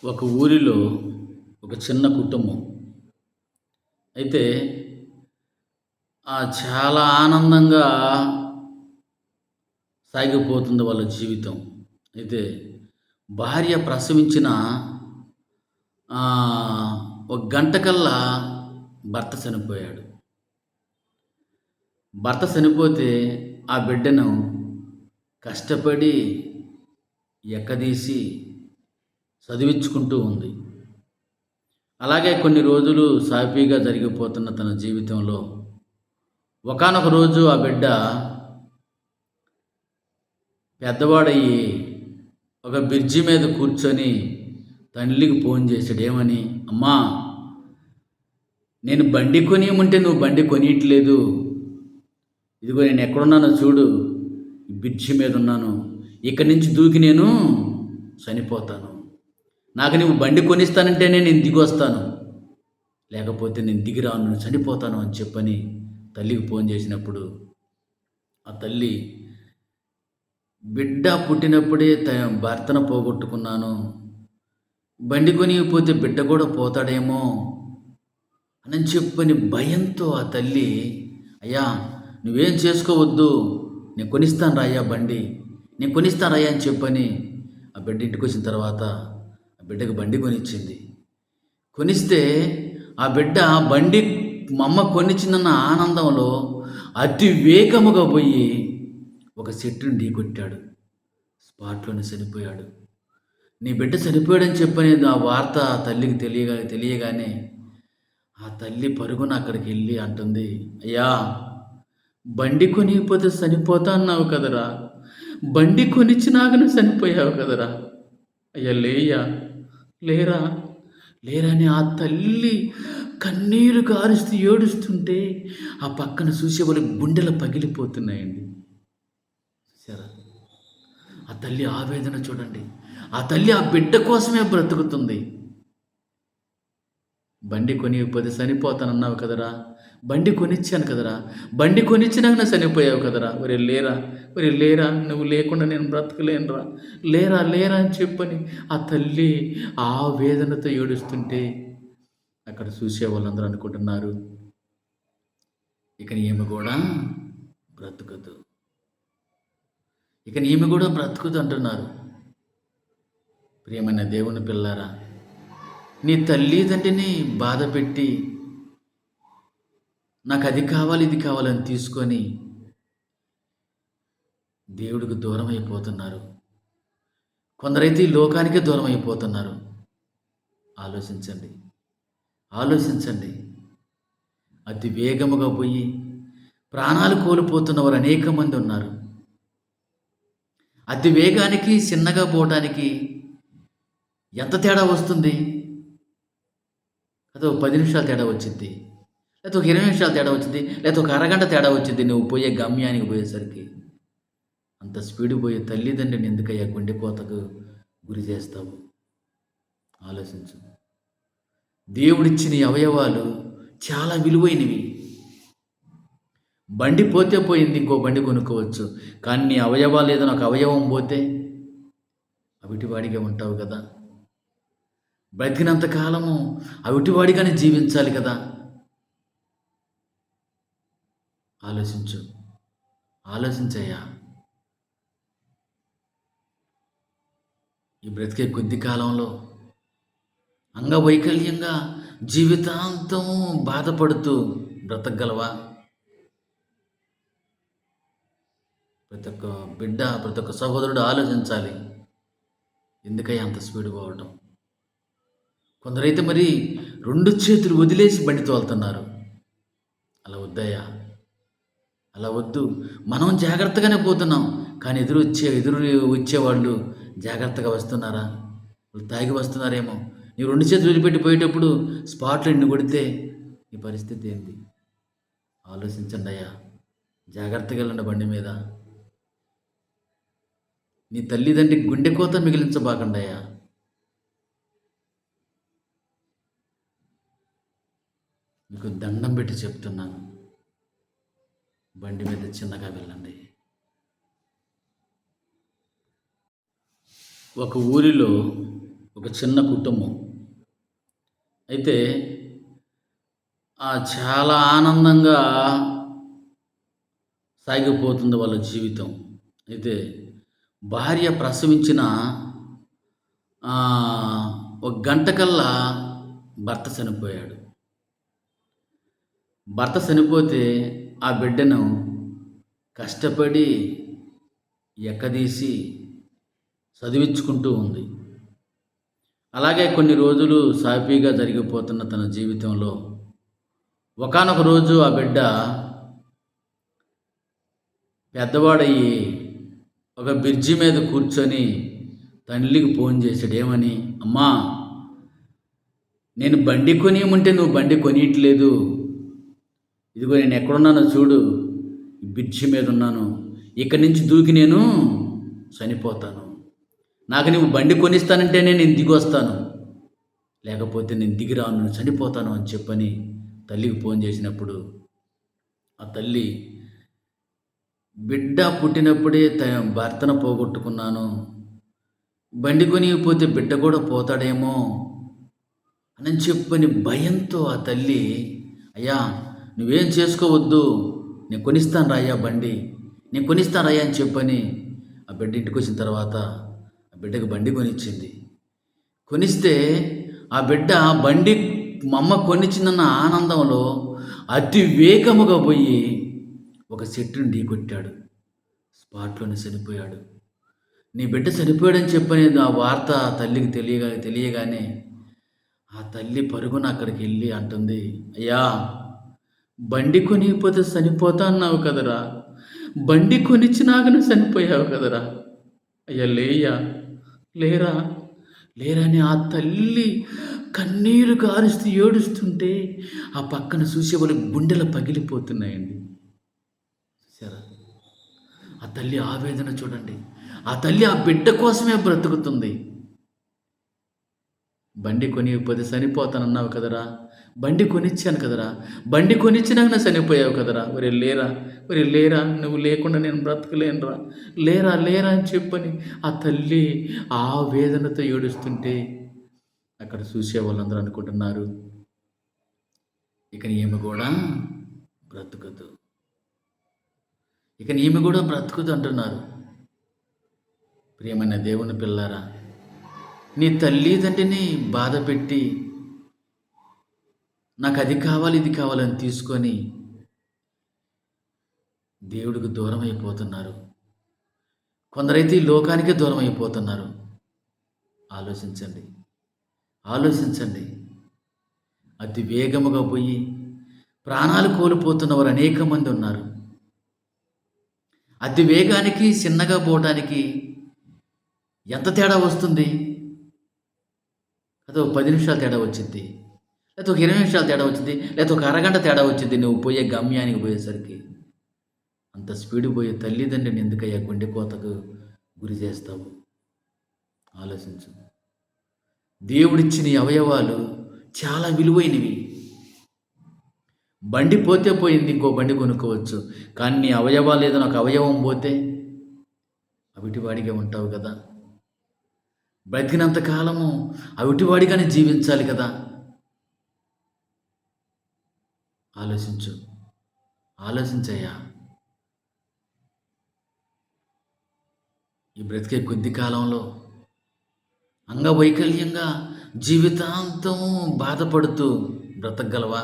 ఒక ఊరిలో ఒక చిన్న కుటుంబం. అయితే చాలా ఆనందంగా సాగిపోతుంది వాళ్ళ జీవితం. అయితే భార్య ప్రసవించిన ఒక గంట కల్లా భర్త చనిపోయాడు. భర్త చనిపోతే ఆ బిడ్డను కష్టపడి ఎక్కదీసి చదివించుకుంటూ ఉంది. అలాగే కొన్ని రోజులు సాఫీగా జరిగిపోతున్న తన జీవితంలో ఒకానొక రోజు ఆ బిడ్డ పెద్దవాడయ్యి ఒక బ్రిడ్జి మీద కూర్చొని తల్లికి ఫోన్ చేశాడు. ఏమని? అమ్మా, నేను బండి కొనియమంటే నువ్వు బండి కొనియట్లేదు. ఇదిగో నేను ఎక్కడున్నానో చూడు, బ్రిడ్జి మీద ఉన్నాను. ఇక్కడి నుంచి దూకి నేను చనిపోతాను. నాకు నువ్వు బండి కొనిస్తానంటేనే నేను దిగి వస్తాను, లేకపోతే నేను దిగి రాను, నేను చనిపోతాను అని చెప్పని తల్లికి ఫోన్ చేసినప్పుడు ఆ తల్లి, బిడ్డ పుట్టినప్పుడే భర్తను పోగొట్టుకున్నాను, బండి కొనిపోతే బిడ్డ కూడా పోతాడేమో అని చెప్పని భయంతో ఆ తల్లి, అయ్యా నువ్వేం చేసుకోవద్దు, నేను కొనిస్తాను రాయ్యా బండి, నేను కొనిస్తాను రాయ్యా అని చెప్పని ఆ బిడ్డ ఇంటికి వచ్చిన తర్వాత ఆ బిడ్డకు బండి కొనిచ్చింది. కొనిస్తే ఆ బిడ్డ బండి మా అమ్మ కొనిచ్చిందన్న ఆనందంలో అతి వేగముగా పోయి ఒక చెట్టుని ఢీకొట్టాడు. స్పాట్లోనే చనిపోయాడు. నీ బిడ్డ చనిపోయాడని చెప్పనేది ఆ వార్త తల్లికి తెలియగానే ఆ తల్లి పరుగున అక్కడికి వెళ్ళి అంటుంది, అయ్యా బండి కొనిపోతే చనిపోతా అన్నావు కదరా, బండి కొనిచ్చినాకనే చనిపోయావు కదరా, అయ్యా లేరా లేరని ఆ తల్లి కన్నీరు గారుస్తూ ఏడుస్తుంటే ఆ పక్కన చూసే వాళ్ళ గుండెలు పగిలిపోతున్నాయండి. చూసారా ఆ తల్లి ఆవేదన చూడండి. ఆ తల్లి ఆ బిడ్డ కోసమే బ్రతుకుతుంది. బండి కొనిపోతే చనిపోతానన్నావు కదరా, బండి కొనిచ్చాను కదరా, బండి కొనిచ్చినాక చనిపోయావు కదరా, ఒరే లేరా, నువ్వు లేకుండా నేను బ్రతకలేనురా, లేరా అని చెప్పని ఆ తల్లి ఆ వేదనతో ఏడుస్తుంటే అక్కడ చూసే వాళ్ళందరూ అనుకుంటున్నారు, ఇక ఈమె కూడా బ్రతుకదు, ఇక ఈమె కూడా బ్రతుకుదు అంటున్నారు. ప్రియమైన దేవుని పిల్లారా, నీ తల్లిదండ్రిని బాధ పెట్టి నాకు అది కావాలి ఇది కావాలని తీసుకొని దేవుడికి దూరం అయిపోతున్నారు. కొందరైతే ఈ లోకానికే దూరం అయిపోతున్నారు. ఆలోచించండి. అతి వేగముగా పోయి ప్రాణాలు కోల్పోతున్న వారు అనేక మంది ఉన్నారు. అతి వేగానికి చిన్నగా పోవటానికి ఎంత తేడా వస్తుంది? అదో 10 నిమిషాలు తేడా వచ్చింది, లేకపోతే ఒక 20 నిమిషాలు తేడా వచ్చింది, లేకపోతే ఒక అరగంట తేడా వచ్చింది. నువ్వు పోయే గమ్యానికి పోయేసరికి అంత స్పీడ్ పోయే తల్లిదండ్రిని ఎందుకయ్యా గుండెకోతకు గురి చేస్తావు? ఆలోచించు. దేవుడిచ్చిన అవయవాలు చాలా విలువైనవి. బండి పోతే పోయింది, ఇంకో బండి కొనుక్కోవచ్చు. కానీ నీ అవయవాలు ఏదైనా ఒక అవయవం పోతే అవిటివాడిగా ఉంటావు కదా. బ్రతికినంత కాలము అవిటివాడిగానే జీవించాలి కదా. ఆలోచించయ్యా. ఈ బ్రతికే కొద్ది కాలంలో అంగవైకల్యంగా జీవితాంతం బాధపడుతూ బ్రతకగలవా? ప్రతి ఒక్క బిడ్డ, ప్రతి ఒక్క సహోదరుడు ఆలోచించాలి. ఎందుకయ్యా అంత స్పీడ్ పోవటం? కొందరైతే మరి 2 చేతులు వదిలేసి బండి తోలుతున్నారు. అలా వద్దయ్యా, అలా వద్దు. మనం జాగ్రత్తగానే పోతున్నాం, కానీ ఎదురు వచ్చేవాళ్ళు జాగ్రత్తగా వస్తున్నారా? వాళ్ళు తాగి వస్తున్నారేమో. నీ 2 చేతులు వదిలిపెట్టి పోయేటప్పుడు స్పాట్లో నిన్ను కొడితే నీ పరిస్థితి ఏంటి? ఆలోచించండి అయ్యా. జాగ్రత్తగా వెళ్ళండి బండి మీద. నీ తల్లిదండ్రి గుండె కోత మిగిలించబాకండి అయ్యా. మీకు దండం పెట్టి చెప్తున్నాను, బండి మీద చిన్నగా వెళ్ళండి. ఒక ఊరిలో ఒక ఒక చిన్న కుటుంబం. అయితే చాలా ఆనందంగా సాగిపోతుంది వాళ్ళ జీవితం. అయితే భార్య ప్రసవించిన ఒక గంట కల్లా భర్త చనిపోయాడు. భర్త చనిపోతే ఆ బిడ్డను కష్టపడి ఎక్కదీసి చదివించుకుంటూ ఉంది. అలాగే కొన్ని రోజులు సాఫీగా జరిగిపోతున్న తన జీవితంలో ఒకానొక రోజు ఆ బిడ్డ పెద్దవాడయ్యి ఒక బ్రిడ్జి మీద కూర్చొని తల్లికి ఫోన్ చేశాడు. ఏమని? అమ్మా, నేను బండి కొనియమంటే నువ్వు బండి కొనియట్లేదు. ఇదిగో నేను ఎక్కడున్నానో చూడు, ఈ బ్రిడ్జి మీద ఉన్నాను. ఇక్కడి నుంచి దూకి నేను చనిపోతాను. నాకు నువ్వు బండి కొనిస్తానంటేనే నేను దిగి వస్తాను, లేకపోతే నేను దిగి రాను, నేను చనిపోతాను అని చెప్పని తల్లికి ఫోన్ చేసినప్పుడు ఆ తల్లి, బిడ్డ పుట్టినప్పుడే భర్తను పోగొట్టుకున్నాను, బండి కొనియకపోతే బిడ్డ కూడా పోతాడేమో అని చెప్పని భయంతో ఆ తల్లి, అయ్యా నువ్వేం చేసుకోవద్దు, నేను కొనిస్తాను రా అయ్యా బండి, నేను కొనిస్తాను అయ్యా అని చెప్పని ఆ బిడ్డ ఇంటికి వచ్చిన తర్వాత ఆ బిడ్డకు బండి కొనిచ్చింది. కొనిస్తే ఆ బిడ్డ బండి మా అమ్మ కొనిచ్చిందన్న ఆనందంలో అతి వేగముగా పోయి ఒక చెట్టుని ఢీకొట్టాడు. స్పాట్లోనే చనిపోయాడు. నీ బిడ్డ చనిపోయాడని చెప్పనేది ఆ వార్త తల్లికి తెలియగానే ఆ తల్లి పరుగున అక్కడికి వెళ్ళి అంటుంది, అయ్యా బండి కొనిపోతే చనిపోతా అన్నావు కదరా, బండి కొనిచ్చినాకనే చనిపోయావు కదరా, అయ్యా లేయ్యా, లేరా లేరా అని ఆ తల్లి కన్నీరు గారుస్తూ ఏడుస్తుంటే ఆ పక్కన చూసే వాళ్ళు గుండెలు పగిలిపోతున్నాయండి. సరే, ఆ తల్లి ఆవేదన చూడండి. ఆ తల్లి ఆ బిడ్డ కోసమే బ్రతుకుతుంది. బండి కొనియకపోతే చనిపోతానన్నావు కదరా, బండి కొనిచ్చాను కదరా, బండి కొనిచ్చినాక చనిపోయావు కదరా, ఒరే లేరా, ఒరే లేరా, నువ్వు లేకుండా నేను బ్రతకలేనురా, లేరా లేరా అని చెప్పని ఆ తల్లి ఆ వేదనతో ఏడుస్తుంటే అక్కడ చూసే వాళ్ళందరూ అనుకుంటున్నారు, ఇక ఈమె కూడా బ్రతుకుదు, ఇక ఈమె కూడా బ్రతుకుదు అంటున్నారు. ప్రియమైన దేవుని పిల్లారా, నీ తల్లిదండ్రిని బాధ పెట్టి నాకు అది కావాలి ఇది కావాలని తీసుకొని దేవుడికి దూరం అయిపోతున్నారు. కొందరైతే ఈ లోకానికే దూరం అయిపోతున్నారు. ఆలోచించండి, ఆలోచించండి. అతి వేగముగా పోయి ప్రాణాలు కోల్పోతున్న వారు అనేక మంది ఉన్నారు. అతి వేగానికి చిన్నగా పోవటానికి ఎంత తేడా వస్తుంది? అదో 10 నిమిషాలు తేడా వచ్చింది, లేకపోతే ఒక 20 నిమిషాలు తేడా వచ్చింది, లేకపోతే ఒక అరగంట తేడా వచ్చింది. నువ్వు పోయే గమ్యానికి పోయేసరికి అంత స్పీడ్ పోయే తల్లిదండ్రిని ఎందుకయ్యా గుండె కోతకు గురి చేస్తావు? ఆలోచించు. దేవుడిచ్చిన ఈ అవయవాలు చాలా విలువైనవి. బండి పోతే పోయింది, ఇంకో బండి కొనుక్కోవచ్చు. కానీ నీ అవయవాలు ఏదైనా ఒక అవయవం పోతే అవిటివాడిగా ఉంటావు కదా. బ్రతికినంత కాలము అవిటివాడిగానే జీవించాలి కదా. ఆలోచించు, ఆలోచించయ్యా. ఈ బ్రతికే కొద్ది కాలంలో అంగవైకల్యంగా జీవితాంతం బాధపడుతూ బ్రతకగలవా?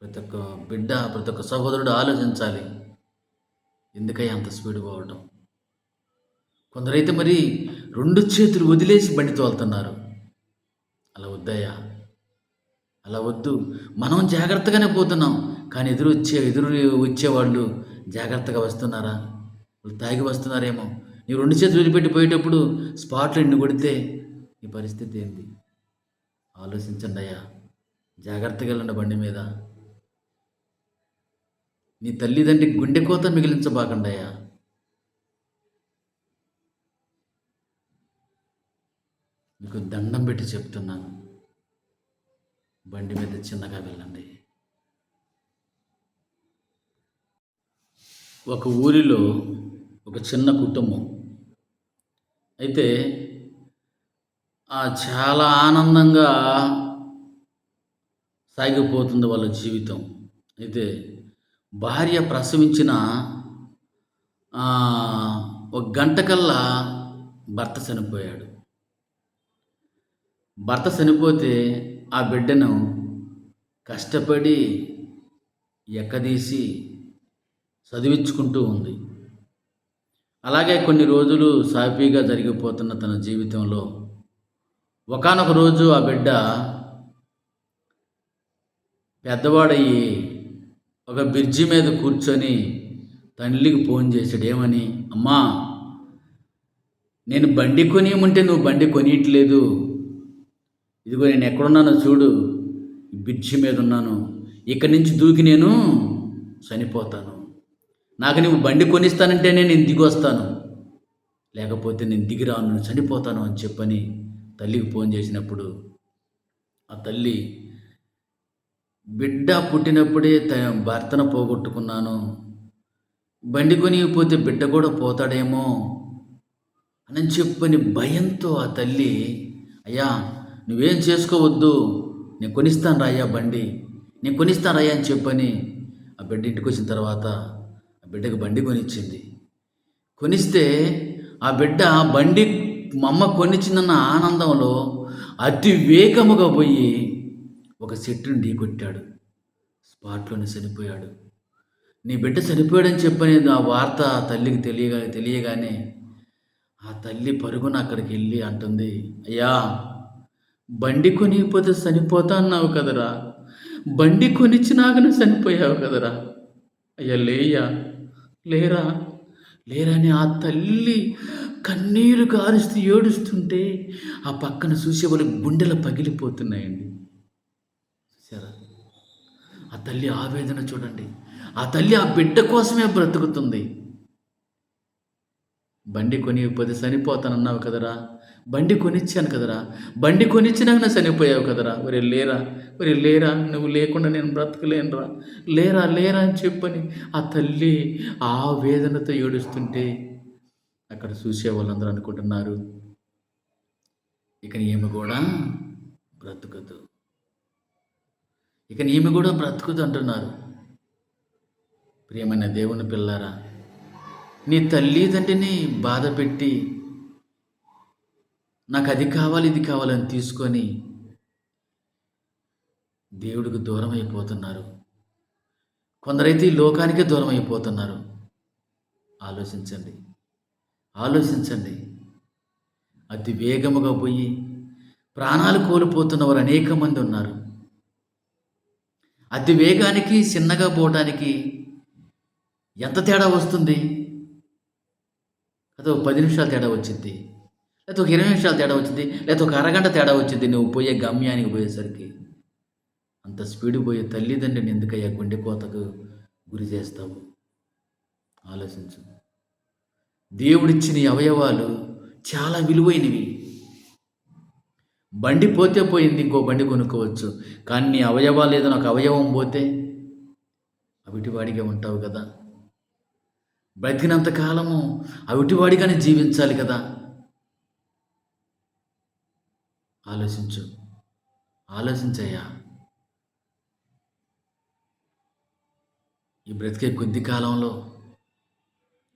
ప్రతి ఒక్క బిడ్డ, ప్రతి ఒక్క సహోదరుడు ఆలోచించాలి. ఎందుకయ్యా అంత స్పీడ్ పోవటం? కొందరైతే మరి 2 చేతులు వదిలేసి బండి తోలుతున్నారు. అలా వద్దయ్యా, అలా వద్దు. మనం జాగ్రత్తగానే పోతున్నాం, కానీ ఎదురు వచ్చేవాళ్ళు జాగ్రత్తగా వస్తున్నారా? వాళ్ళు తాగి వస్తున్నారేమో. నీ 2 చేతులు వదిలిపెట్టి పోయేటప్పుడు స్పాట్లో నిన్ను కొడితే నీ పరిస్థితి ఏంటి? ఆలోచించండి అయ్యా. జాగ్రత్తగా వెళ్ళండి బండి మీద. నీ తల్లిదండ్రికి గుండె కోత మిగిలించబాకండి అయ్యా. మీకు దండం పెట్టి చెప్తున్నాను, బండి మీద చిన్నగా వెళ్ళండి. ఒక ఊరిలో ఒక చిన్న కుటుంబం. అయితే చాలా ఆనందంగా సాగిపోతుంది వాళ్ళ జీవితం. అయితే భార్య ప్రసవించిన ఆహ్, ఒక గంట కల్లా భర్త చనిపోయాడు. భర్త చనిపోతే ఆ బిడ్డను కష్టపడి ఎక్కదీసి చదివించుకుంటూ ఉంది. అలాగే కొన్ని రోజులు సాఫీగా జరిగిపోతున్న తన జీవితంలో ఒకానొక రోజు ఆ బిడ్డ పెద్దవాడయ్యి ఒక బ్రిడ్జి మీద కూర్చొని తల్లికి ఫోన్ చేశాడు. ఏమని? అమ్మా, నేను బండి కొనియమంటే నువ్వు బండి కొనియట్లేదు. ఇదిగో నేను ఎక్కడున్నానో చూడు. ఈ బ్రిడ్జి మీద ఉన్నాను. ఇక్కడి నుంచి దూకి నేను చనిపోతాను. నాకు నువ్వు బండి కొనిస్తానంటేనే నేను దిగొస్తాను. లేకపోతే నేను దిగిరాను, నేను చనిపోతాను అని చెప్పని తల్లికి ఫోన్ చేసినప్పుడు ఆ తల్లి, బిడ్డ పుట్టినప్పుడే భర్తను పోగొట్టుకున్నాను. బండి కొనియకపోతే బిడ్డ కూడా పోతాడేమో అని చెప్పని భయంతో ఆ తల్లి, అయ్యా నువ్వేం చేసుకోవద్దు, నేను కొనిస్తాను రాయ్యా బండి, నేను కొనిస్తాను రాయ్యా అని చెప్పని ఆ బిడ్డ ఇంటికి వచ్చిన తర్వాత ఆ బిడ్డకి బండి కొనిచ్చింది. కొనిస్తే ఆ బిడ్డ బండి మా అమ్మ కొనిచ్చిందన్న ఆనందంలో అతి వేగముగా పోయి ఒక చెట్టుని ఢీకొట్టాడు. స్పాట్లోనే చనిపోయాడు. నీ బిడ్డ చనిపోయాడని చెప్పని ఆ వార్త తల్లికి తెలియగానే ఆ తల్లి పరుగున అక్కడికి వెళ్ళి అంటుంది, అయ్యా బండి కొనిపోతే చనిపోతా అన్నావు కదరా, బండి కొనిచ్చినాకనే చనిపోయావు కదరా, అయ్యా లేయ్యా, లేరా లేరని ఆ తల్లి కన్నీరు కారుస్తూ ఏడుస్తుంటే ఆ పక్కన చూసే వాళ్ళు గుండెలు పగిలిపోతున్నాయండి. చూసారా ఆ తల్లి ఆవేదన చూడండి. ఆ తల్లి ఆ బిడ్డ కోసమే బ్రతుకుతుంది. బండి కొనియకపోతే చనిపోతానన్నావు కదరా, బండి కొనిచ్చాను కదరా, బండి కొనిచ్చినాక చనిపోయావు కదరా, ఒరే లేరా, ఒరే లేరా, నువ్వు లేకుండా నేను బ్రతకలేనురా, లేరా లేరా అని చెప్పని ఆ తల్లి ఆ వేదనతో ఏడుస్తుంటే అక్కడ చూసే వాళ్ళందరూ అనుకుంటున్నారు, ఇక ఈమె కూడా బ్రతుకదు, ఇక ఈమె కూడా బ్రతుకుదు అంటున్నారు. ప్రియమైన దేవుని పిల్లారా, నీ తల్లిదండ్రిని బాధ పెట్టి నాకు అది కావాలి ఇది కావాలని తీసుకొని దేవుడికి దూరం అయిపోతున్నారు. కొందరైతే ఈ లోకానికే దూరం అయిపోతున్నారు. ఆలోచించండి, ఆలోచించండి. అతి వేగముగా పోయి ప్రాణాలు కోల్పోతున్న వారు అనేక మంది ఉన్నారు. అతి వేగానికి చిన్నగా పోవడానికి ఎంత తేడా వస్తుంది? అదో 10 నిమిషాలు తేడా వచ్చింది, లేకపోతే ఒక 20 నిమిషాలు తేడా వచ్చింది, లేకపోతే ఒక అరగంట తేడా వచ్చింది. నువ్వు పోయే గమ్యానికి పోయేసరికి అంత స్పీడ్ పోయే తల్లిదండ్రిని ఎందుకయ్యా గుండెపోతకు గురి చేస్తావు? ఆలోచించు. దేవుడిచ్చిన ఈ అవయవాలు చాలా విలువైనవి. బండి పోతే పోయింది, ఇంకో బండి కొనుక్కోవచ్చు. కానీ నీ అవయవాలు ఏదైనా ఒక అవయవం పోతే అవిటివాడిగా ఉంటావు కదా. బ్రతికినంత కాలము అవిటివాడిగానే జీవించాలి కదా. ఆలోచించు, ఆలోచించయ్యా. ఈ బ్రతికే కొద్ది కాలంలో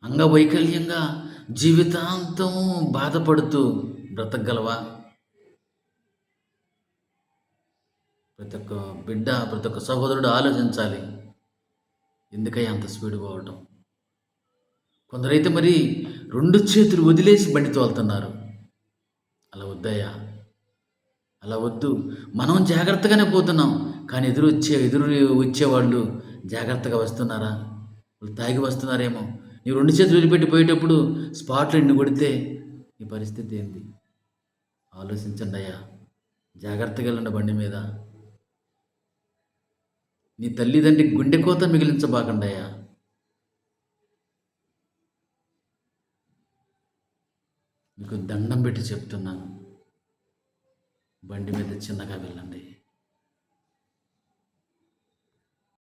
అంగవైకల్యంగా జీవితాంతం బాధపడుతూ బ్రతకగలవా? ప్రతి ఒక్క బిడ్డ, ప్రతి ఒక్క సహోదరుడు ఆలోచించాలి. ఎందుకయ్యా అంత స్పీడ్ పోవటం? కొందరైతే మరి 2 చేతులు వదిలేసి బండి తోలుతున్నారు. అలా వద్దయ్యా, అలా వద్దు. మనం జాగ్రత్తగానే పోతున్నాం, కానీ ఎదురు వచ్చేవాళ్ళు జాగ్రత్తగా వస్తున్నారా? వాళ్ళు తాగి వస్తున్నారేమో. నీ 2 చేతులు వదిలిపెట్టి పోయేటప్పుడు స్పాట్లో నిన్ను కొడితే నీ పరిస్థితి ఏంటి? ఆలోచించండి అయ్యా. జాగ్రత్తగా వెళ్ళండి బండి మీద. నీ తల్లిదండ్రి గుండె కోత మిగిలించబాకండి అయ్యా. మీకు దండం పెట్టి చెప్తున్నాను, బండి మీద చిన్నగా వెళ్ళండి.